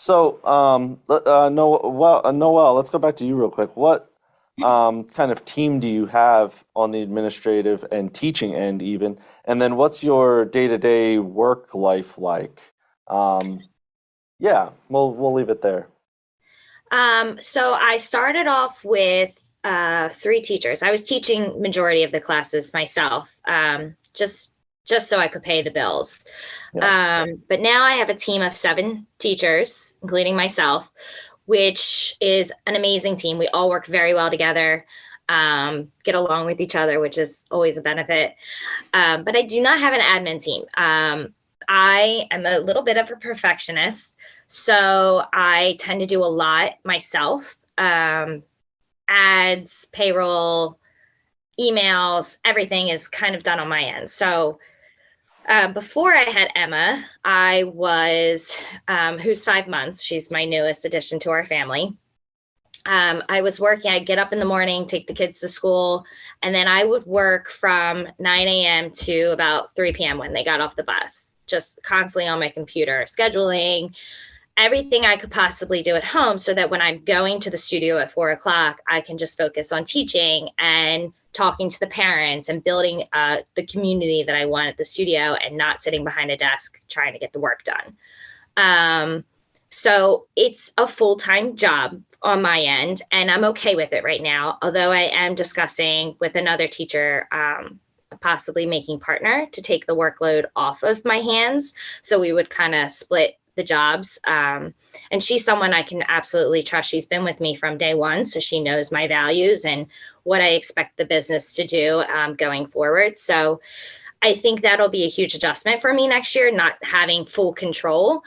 So, Noelle, let's go back to you real quick. What kind of team do you have on the administrative and teaching end, even? And then what's your day-to-day work life like? Um, yeah, we'll leave it there. So I started off with three teachers. I was teaching majority of the classes myself, just so I could pay the bills. Yeah. But now I have a team of 7 teachers, including myself, which is an amazing team. We all work very well together, get along with each other, which is always a benefit. But I do not have an admin team. I am a little bit of a perfectionist, so I tend to do a lot myself. Ads, payroll, emails, everything is kind of done on my end. So before I had Emma, I was, who's 5 months. She's my newest addition to our family. I was working, I'd get up in the morning, take the kids to school, and then I would work from 9 a.m. to about 3 p.m. when they got off the bus, just constantly on my computer, scheduling everything I could possibly do at home so that when I'm going to the studio at 4 o'clock, I can just focus on teaching and talking to the parents and building the community that I want at the studio and not sitting behind a desk trying to get the work done. So it's a full-time job on my end, and I'm okay with it right now, although I am discussing with another teacher possibly making partner to take the workload off of my hands. So we would kind of split the jobs. And she's someone I can absolutely trust. She's been with me from day one, so she knows my values and what I expect the business to do going forward. So I think that'll be a huge adjustment for me next year, not having full control.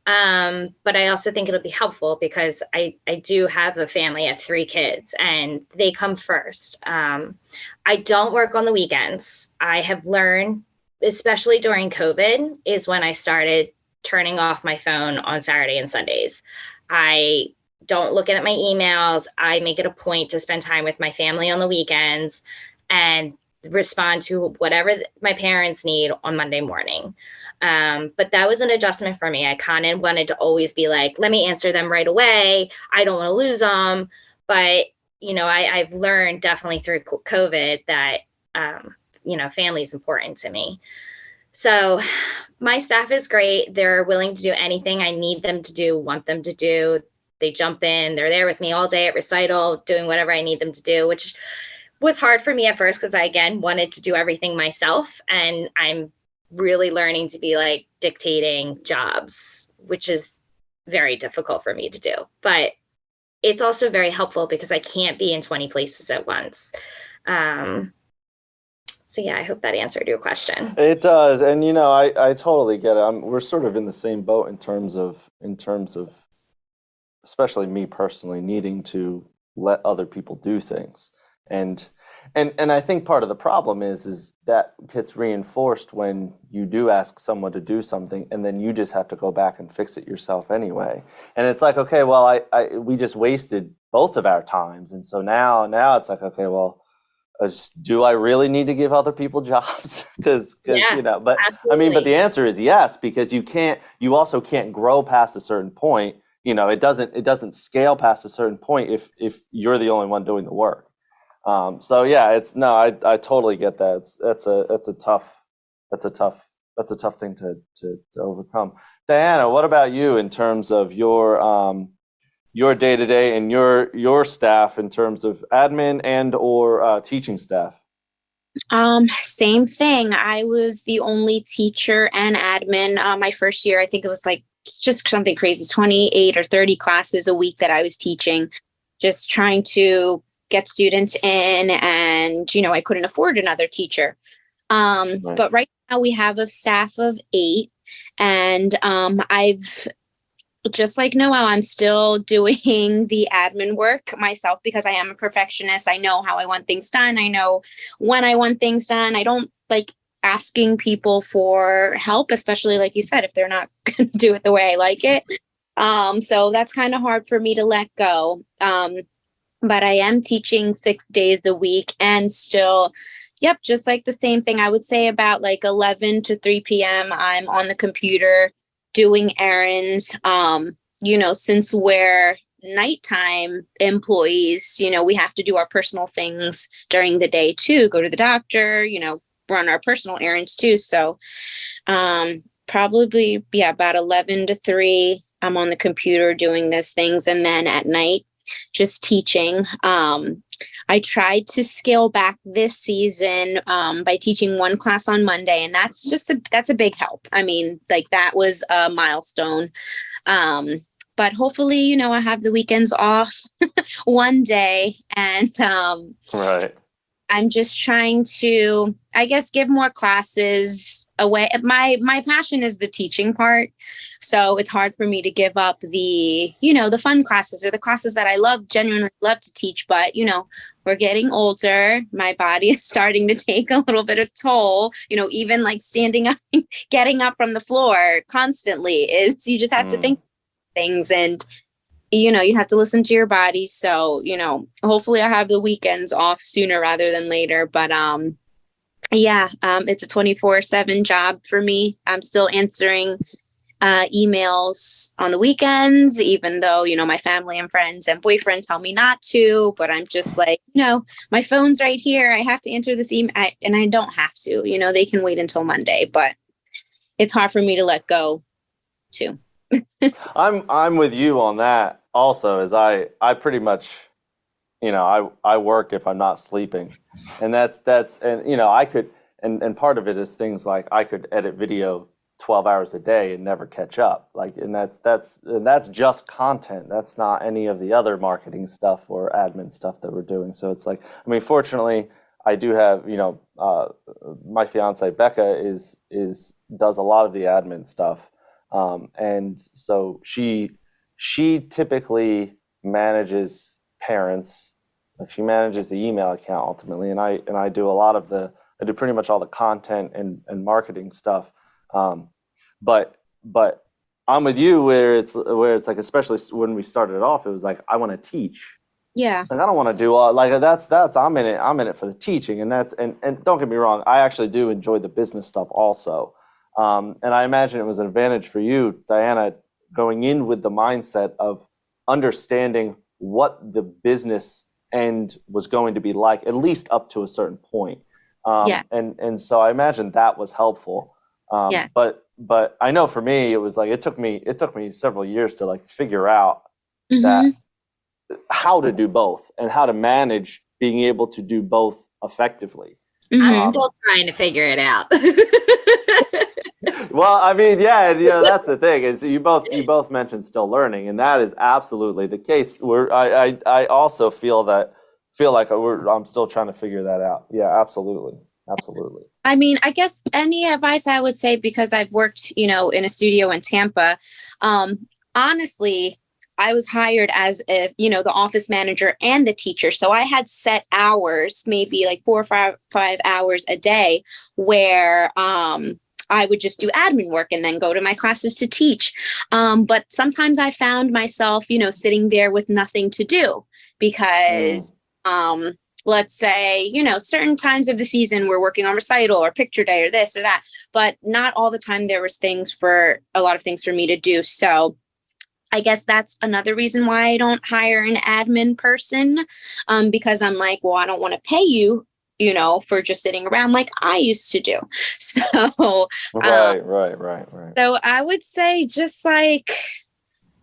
But I also think it'll be helpful because I do have a family of 3 kids and they come first. I don't work on the weekends. I have learned, especially during COVID, is when I started turning off my phone on Saturday and Sundays. I don't look at my emails. I make it a point to spend time with my family on the weekends and respond to whatever my parents need on Monday morning. But that was an adjustment for me. I kind of wanted to always be like, let me answer them right away. I don't want to lose them. But, I've learned definitely through COVID that, family is important to me. So my staff is great. They're willing to do anything I need them to do, want them to do. They jump in. They're there with me all day at recital, doing whatever I need them to do, which was hard for me at first because I, again, wanted to do everything myself. And I'm really learning to be like dictating jobs, which is very difficult for me to do. But it's also very helpful because I can't be in 20 places at once. So yeah, I hope that answered your question. It does, and I totally get it. We're sort of in the same boat in terms of, especially me personally, needing to let other people do things, and I think part of the problem is that gets reinforced when you do ask someone to do something, and then you just have to go back and fix it yourself anyway. And it's like, okay, well, we just wasted both of our times, and so now it's like, okay, well. Do I really need to give other people jobs? Because Yeah, but absolutely. but the answer is yes, because you also can't grow past a certain point. It doesn't scale past a certain point if you're the only one doing the work. So yeah, I totally get that. That's a tough thing to overcome. Diana, what about you in terms of your day-to-day and your staff in terms of admin and or teaching staff? Same thing. I was the only teacher and admin my first year. I think it was like just something crazy, 28 or 30 classes a week that I was teaching, just trying to get students in, and I couldn't afford another teacher. Right. But right now we have a staff of 8, and I've just like Noelle, I'm still doing the admin work myself because I am a perfectionist. I know how I want things done. I know when I want things done. I don't like asking people for help, especially like you said, if they're not going to do it the way I like it. So that's kind of hard for me to let go. But I am teaching 6 days a week and still, yep, just like the same thing. I would say about like 11 to 3 p.m. I'm on the computer doing errands, since we're nighttime employees, we have to do our personal things during the day too, go to the doctor, run our personal errands too. So probably, about 11 to 3, I'm on the computer doing those things. And then at night, just teaching. I tried to scale back this season by teaching one class on Monday. And that's a big help. I mean, like that was a milestone. But hopefully, I have the weekends off one day, and Right. I'm just trying to, I guess, give more classes away. My passion is the teaching part. So it's hard for me to give up the fun classes or the classes that I genuinely love to teach. But, we're getting older. My body is starting to take a little bit of toll, even like standing up, getting up from the floor constantly you just have to think things, and you have to listen to your body. So hopefully I have the weekends off sooner rather than later, but it's a 24/7 job for me. I'm still answering emails on the weekends, even though my family and friends and boyfriend tell me not to, but I'm just like, my phone's right here, I have to answer this email, and I don't have to. They can wait until Monday, but it's hard for me to let go too. I'm with you on that also, as I pretty much, I work if I'm not sleeping, and that's and I could, and part of it is things like I could edit video 12 hours a day and never catch up, and that's just content. That's not any of the other marketing stuff or admin stuff that we're doing. So it's like, I mean, fortunately I do have, my fiance Becca does a lot of the admin stuff. And so she typically manages parents, like she manages the email account ultimately, and I do I do pretty much all the content and marketing stuff. But I'm with you where it's like, especially when we started off, it was like, I want to teach. Yeah. Like I don't want to do all, like that's I'm in it for the teaching, and and don't get me wrong, I actually do enjoy the business stuff also. And I imagine it was an advantage for you, Diana, going in with the mindset of understanding what the business end was going to be like, at least up to a certain point. And so I imagine that was helpful. But I know for me, it was like, it took me several years to like figure out that how to do both and how to manage being able to do both effectively. I'm still trying to figure it out. Well, I mean, yeah, that's the thing is you both mentioned still learning, and that is absolutely the case. I also feel like I'm still trying to figure that out. Yeah, absolutely. I mean, I guess any advice I would say, because I've worked, in a studio in Tampa, honestly, I was hired as the office manager and the teacher. So I had set hours, maybe like 4 or 5 hours a day, where I would just do admin work and then go to my classes to teach. But sometimes I found myself, sitting there with nothing to do because, let's say, certain times of the season we're working on recital or picture day or this or that, but not all the time there was a lot of things for me to do. So I guess that's another reason why I don't hire an admin person, because I'm like, well, I don't want to pay you, for just sitting around like I used to do. So, right. So I would say just like,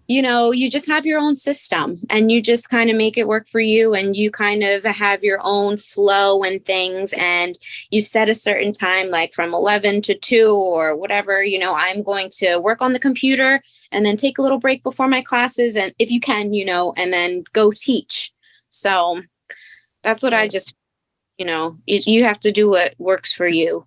you just have your own system and you just kind of make it work for you, and you kind of have your own flow and things, and you set a certain time, like from 11 to 2 or whatever, I'm going to work on the computer and then take a little break before my classes. And if you can, and then go teach. So that's what I just, you have to do what works for you.